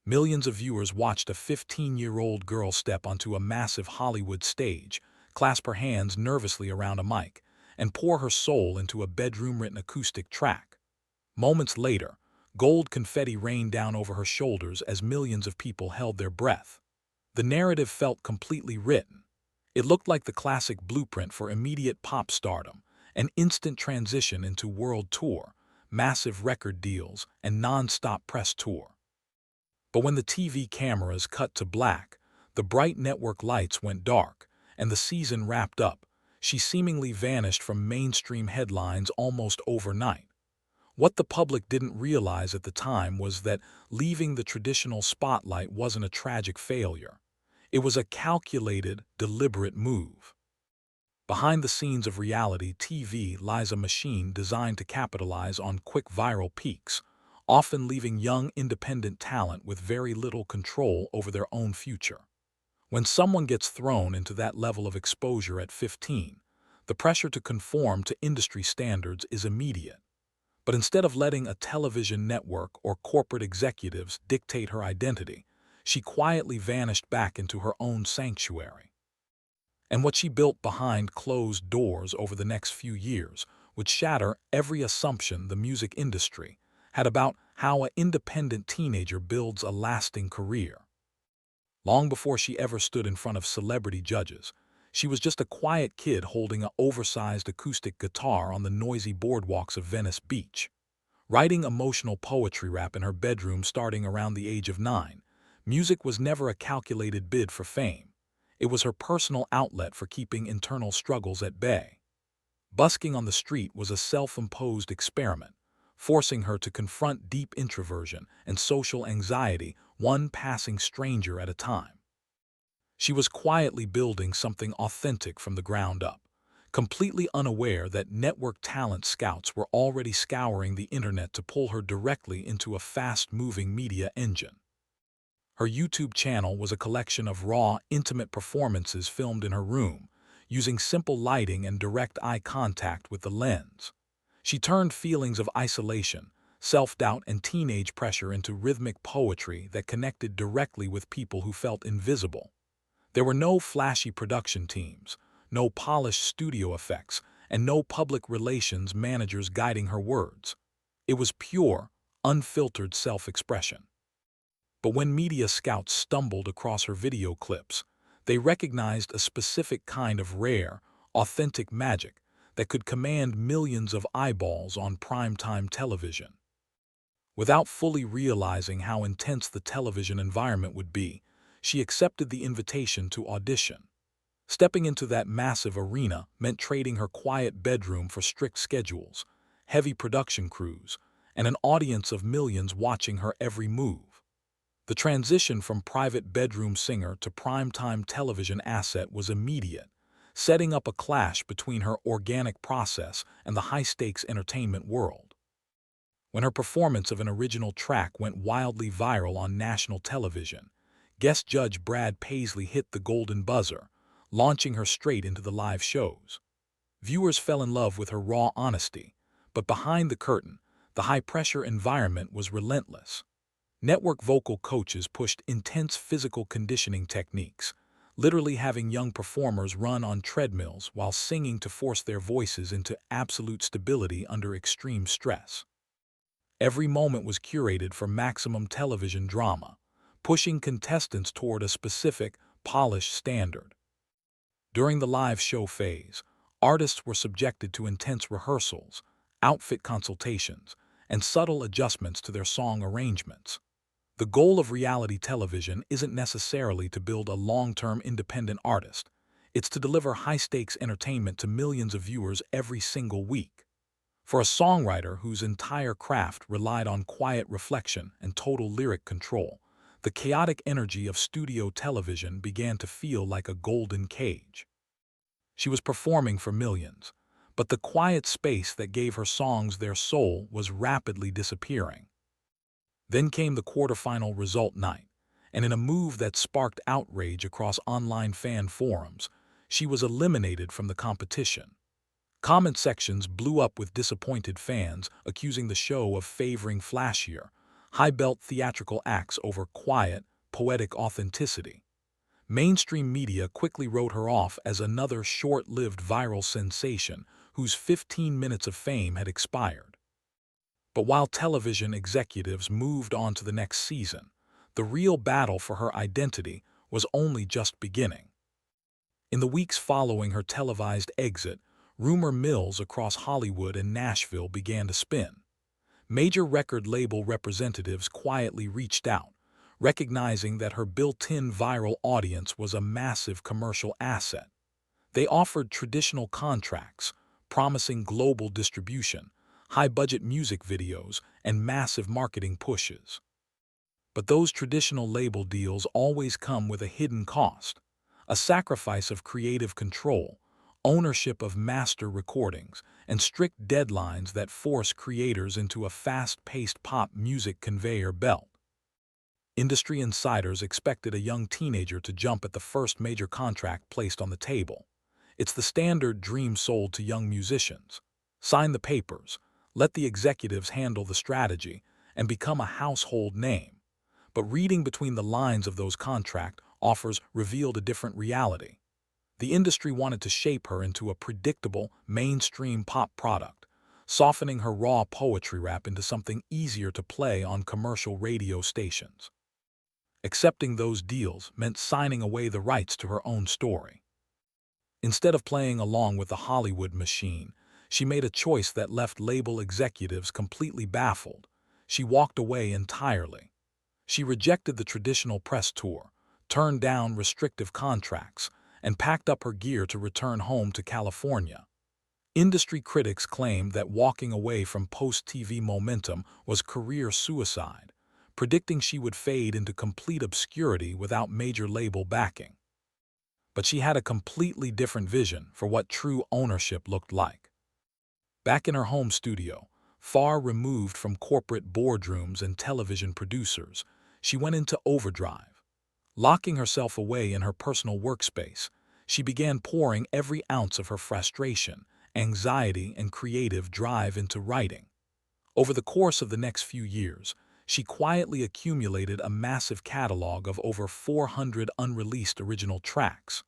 Millions of viewers watched a 15-year-old girl step onto a massive Hollywood stage, clasp her hands nervously around a mic, and pour her soul into a bedroom-written acoustic track. Moments later, gold confetti rained down over her shoulders as millions of people held their breath. The narrative felt completely written. It looked like the classic blueprint for immediate pop stardom, an instant transition into world tour, massive record deals, and non-stop press tour. But when the TV cameras cut to black, the bright network lights went dark, and the season wrapped up, she seemingly vanished from mainstream headlines almost overnight. What the public didn't realize at the time was that leaving the traditional spotlight wasn't a tragic failure. It was a calculated, deliberate move. Behind the scenes of reality TV lies a machine designed to capitalize on quick viral peaks, often leaving young independent talent with very little control over their own future. When someone gets thrown into that level of exposure at 15, the pressure to conform to industry standards is immediate. But instead of letting a television network or corporate executives dictate her identity, she quietly vanished back into her own sanctuary. And what she built behind closed doors over the next few years would shatter every assumption the music industry had about how an independent teenager builds a lasting career. Long before she ever stood in front of celebrity judges, she was just a quiet kid holding an oversized acoustic guitar on the noisy boardwalks of Venice Beach. Writing emotional poetry rap in her bedroom starting around the age of 9, music was never a calculated bid for fame. It was her personal outlet for keeping internal struggles at bay. Busking on the street was a self-imposed experiment, forcing her to confront deep introversion and social anxiety, one passing stranger at a time. She was quietly building something authentic from the ground up, completely unaware that network talent scouts were already scouring the internet to pull her directly into a fast-moving media engine. Her YouTube channel was a collection of raw, intimate performances filmed in her room, using simple lighting and direct eye contact with the lens. She turned feelings of isolation, self-doubt, and teenage pressure into rhythmic poetry that connected directly with people who felt invisible. There were no flashy production teams, no polished studio effects, and no public relations managers guiding her words. It was pure, unfiltered self-expression. But when media scouts stumbled across her video clips, they recognized a specific kind of rare, authentic magic that could command millions of eyeballs on primetime television. Without fully realizing how intense the television environment would be, she accepted the invitation to audition. Stepping into that massive arena meant trading her quiet bedroom for strict schedules, heavy production crews, and an audience of millions watching her every move. The transition from private bedroom singer to primetime television asset was immediate, setting up a clash between her organic process and the high-stakes entertainment world. When her performance of an original track went wildly viral on national television, guest judge Brad Paisley hit the golden buzzer, launching her straight into the live shows. Viewers fell in love with her raw honesty, but behind the curtain, the high-pressure environment was relentless. Network vocal coaches pushed intense physical conditioning techniques, literally having young performers run on treadmills while singing to force their voices into absolute stability under extreme stress. Every moment was curated for maximum television drama, pushing contestants toward a specific, polished standard. During the live show phase, artists were subjected to intense rehearsals, outfit consultations, and subtle adjustments to their song arrangements. The goal of reality television isn't necessarily to build a long-term independent artist. It's to deliver high-stakes entertainment to millions of viewers every single week. For a songwriter whose entire craft relied on quiet reflection and total lyric control, the chaotic energy of studio television began to feel like a golden cage. She was performing for millions, but the quiet space that gave her songs their soul was rapidly disappearing. Then came the quarterfinal result night, and in a move that sparked outrage across online fan forums, she was eliminated from the competition. Comment sections blew up with disappointed fans accusing the show of favoring flashier, high-belt theatrical acts over quiet, poetic authenticity. Mainstream media quickly wrote her off as another short-lived viral sensation whose 15 minutes of fame had expired. But while television executives moved on to the next season, the real battle for her identity was only just beginning. In the weeks following her televised exit, rumor mills across Hollywood and Nashville began to spin. Major record label representatives quietly reached out, recognizing that her built-in viral audience was a massive commercial asset. They offered traditional contracts, promising global distribution, high-budget music videos, and massive marketing pushes. But those traditional label deals always come with a hidden cost, a sacrifice of creative control, ownership of master recordings, and strict deadlines that force creators into a fast-paced pop music conveyor belt. Industry insiders expected a young teenager to jump at the first major contract placed on the table. It's the standard dream sold to young musicians. Sign the papers, let the executives handle the strategy, and become a household name. But reading between the lines of those contract offers revealed a different reality. The industry wanted to shape her into a predictable, mainstream pop product, softening her raw poetry rap into something easier to play on commercial radio stations. Accepting those deals meant signing away the rights to her own story. Instead of playing along with the Hollywood machine, she made a choice that left label executives completely baffled. She walked away entirely. She rejected the traditional press tour, turned down restrictive contracts, and packed up her gear to return home to California. Industry critics claimed that walking away from post-TV momentum was career suicide, predicting she would fade into complete obscurity without major label backing. But she had a completely different vision for what true ownership looked like. Back in her home studio, far removed from corporate boardrooms and television producers, she went into overdrive. Locking herself away in her personal workspace, she began pouring every ounce of her frustration, anxiety, and creative drive into writing. Over the course of the next few years, she quietly accumulated a massive catalog of over 400 unreleased original tracks.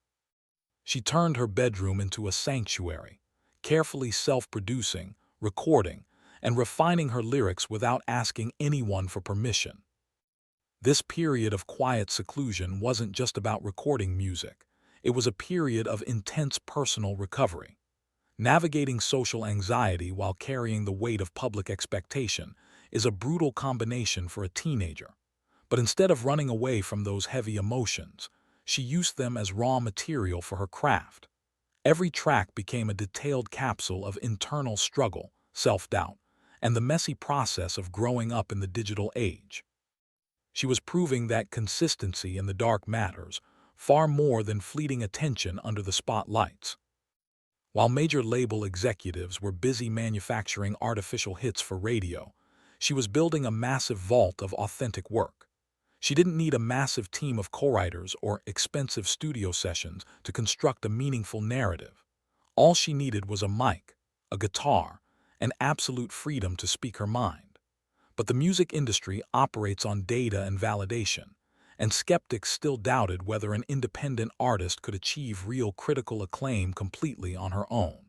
She turned her bedroom into a sanctuary, carefully self-producing, recording, and refining her lyrics without asking anyone for permission. This period of quiet seclusion wasn't just about recording music. It was a period of intense personal recovery. Navigating social anxiety while carrying the weight of public expectation is a brutal combination for a teenager. But instead of running away from those heavy emotions, she used them as raw material for her craft. Every track became a detailed capsule of internal struggle, self-doubt, and the messy process of growing up in the digital age. She was proving that consistency in the dark matters far more than fleeting attention under the spotlights. While major label executives were busy manufacturing artificial hits for radio, she was building a massive vault of authentic work. She didn't need a massive team of co-writers or expensive studio sessions to construct a meaningful narrative. All she needed was a mic, a guitar, and absolute freedom to speak her mind. But the music industry operates on data and validation, and skeptics still doubted whether an independent artist could achieve real critical acclaim completely on her own.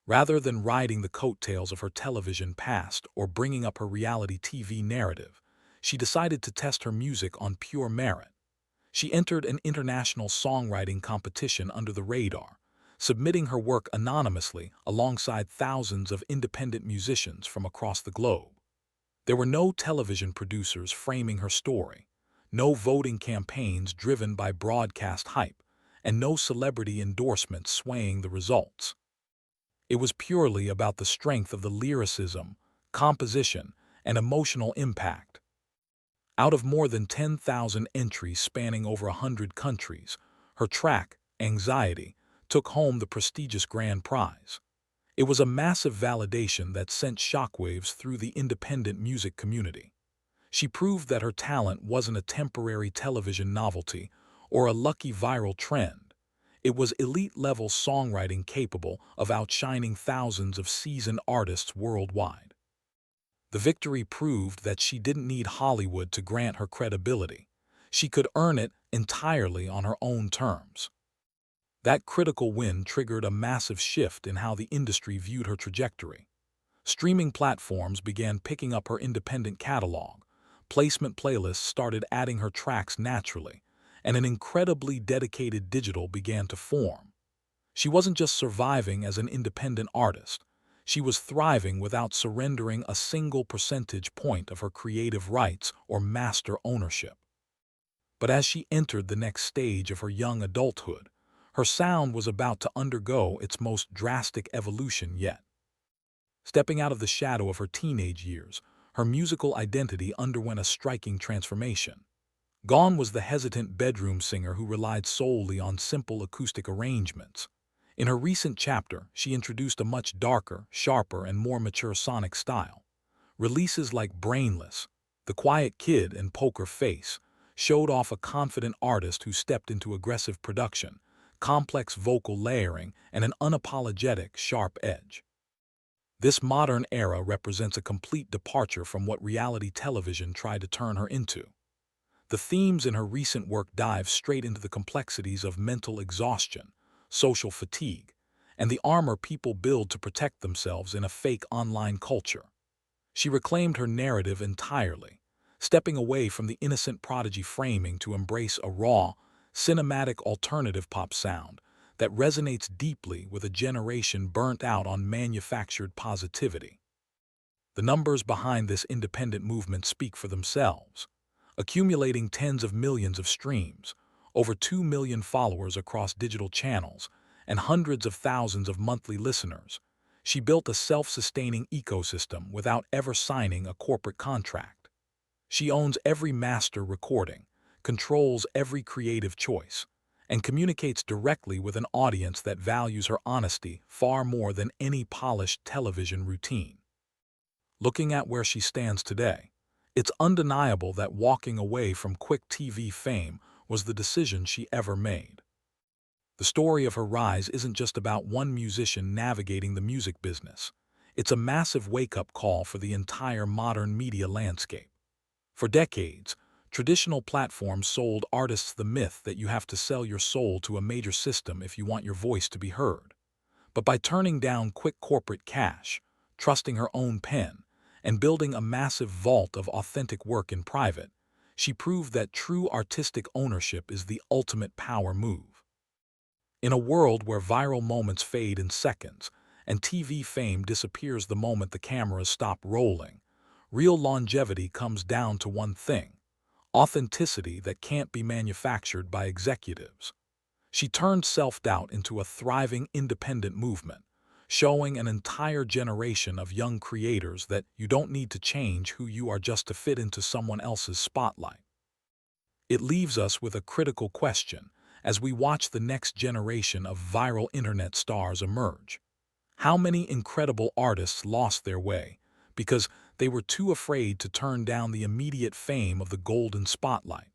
Rather than riding the coattails of her television past or bringing up her reality TV narrative, she decided to test her music on pure merit. She entered an international songwriting competition under the radar, submitting her work anonymously alongside thousands of independent musicians from across the globe. There were no television producers framing her story, no voting campaigns driven by broadcast hype, and no celebrity endorsements swaying the results. It was purely about the strength of the lyricism, composition, and emotional impact. Out of more than 10,000 entries spanning over 100 countries, her track, Anxiety, took home the prestigious grand prize. It was a massive validation that sent shockwaves through the independent music community. She proved that her talent wasn't a temporary television novelty or a lucky viral trend. It was elite-level songwriting capable of outshining thousands of seasoned artists worldwide. The victory proved that she didn't need Hollywood to grant her credibility. She could earn it entirely on her own terms. That critical win triggered a massive shift in how the industry viewed her trajectory. Streaming platforms began picking up her independent catalog, placement playlists started adding her tracks naturally, and an incredibly dedicated digital began to form. She wasn't just surviving as an independent artist, she was thriving without surrendering a single percentage point of her creative rights or master ownership. But as she entered the next stage of her young adulthood, her sound was about to undergo its most drastic evolution yet. Stepping out of the shadow of her teenage years, her musical identity underwent a striking transformation. Gone was the hesitant bedroom singer who relied solely on simple acoustic arrangements. In her recent chapter, she introduced a much darker, sharper, and more mature sonic style. Releases like Brainless, The Quiet Kid, and Poker Face showed off a confident artist who stepped into aggressive production, complex vocal layering, and an unapologetic, sharp edge. This modern era represents a complete departure from what reality television tried to turn her into. The themes in her recent work dive straight into the complexities of mental exhaustion, social fatigue, and the armor people build to protect themselves in a fake online culture. She reclaimed her narrative entirely, stepping away from the innocent prodigy framing to embrace a raw, cinematic alternative pop sound that resonates deeply with a generation burnt out on manufactured positivity. The numbers behind this independent movement speak for themselves. Accumulating tens of millions of streams, over 2 million followers across digital channels, and hundreds of thousands of monthly listeners, she built a self-sustaining ecosystem without ever signing a corporate contract. She owns every master recording, controls every creative choice, and communicates directly with an audience that values her honesty far more than any polished television routine. Looking at where she stands today, it's undeniable that walking away from quick TV fame was the decision she ever made. The story of her rise isn't just about one musician navigating the music business. It's a massive wake-up call for the entire modern media landscape. For decades, traditional platforms sold artists the myth that you have to sell your soul to a major system if you want your voice to be heard. But by turning down quick corporate cash, trusting her own pen, and building a massive vault of authentic work in private, she proved that true artistic ownership is the ultimate power move. In a world where viral moments fade in seconds and TV fame disappears the moment the cameras stop rolling, real longevity comes down to one thing: authenticity that can't be manufactured by executives. She turned self-doubt into a thriving independent movement, showing an entire generation of young creators that you don't need to change who you are just to fit into someone else's spotlight. It leaves us with a critical question as we watch the next generation of viral internet stars emerge. How many incredible artists lost their way because they were too afraid to turn down the immediate fame of the golden spotlight?